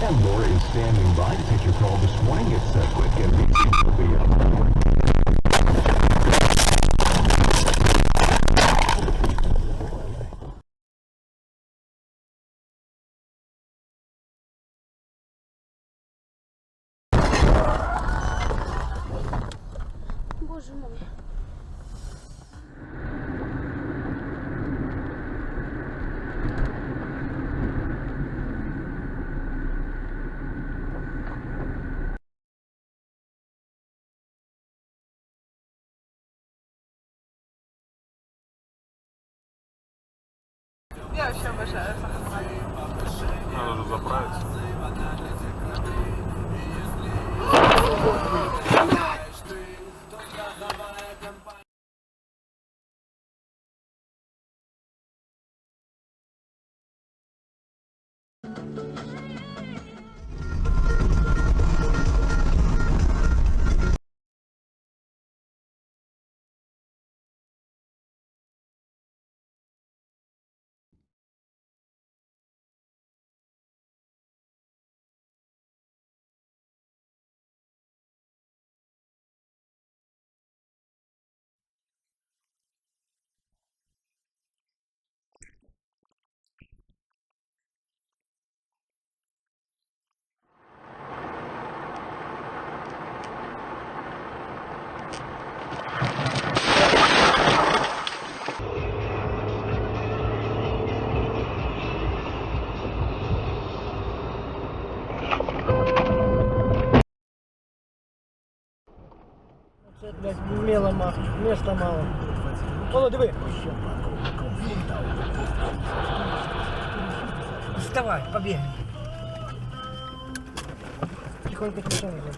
And Laura is standing by to take your call this morning. It's quick and easy. We'll be up. Боже мой. Я вообще обожаю Сахарай. Надо же заправиться. Це, блядь, вміло мах, міста мало. О, диви. Вставай, побігай. Тихонько, тихонько.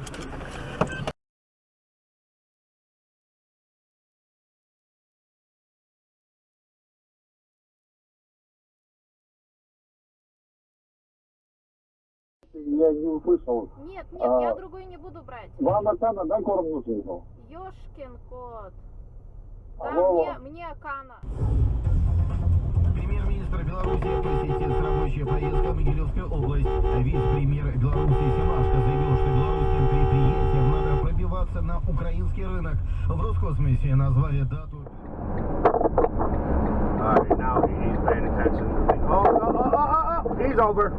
Я не услышал. Нет, нет, я другой не буду брать. Вам Акана, да, корм нужен был? Ёшкин кот. Да, Алло. мне Акана. Премьер-министр Беларуси посетит рабочая поездка в Могилевскую область. Вице-премьер Беларуси Семашко заявил, что белорусским предприятиям надо пробиваться на украинский рынок. В Роскосмосе назвали дату. Alright, now he's paying attention. Oh, he's over.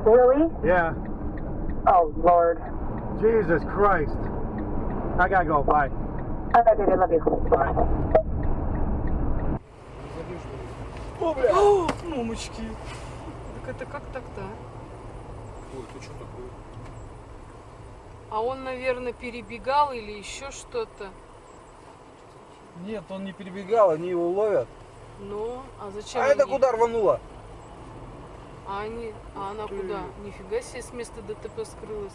Really? Yeah. Oh, Lord. Jesus Christ. I gotta go. Bye. Okay, baby, love you. Bye. О, мамочки. Так это как так-то? Ой, ты что такое? А он, наверное, перебегал или еще что-то. Нет, он не перебегал, они его ловят. Ну, а зачем А это они? куда рвануло? А она куда? Нифига себе с места ДТП скрылась.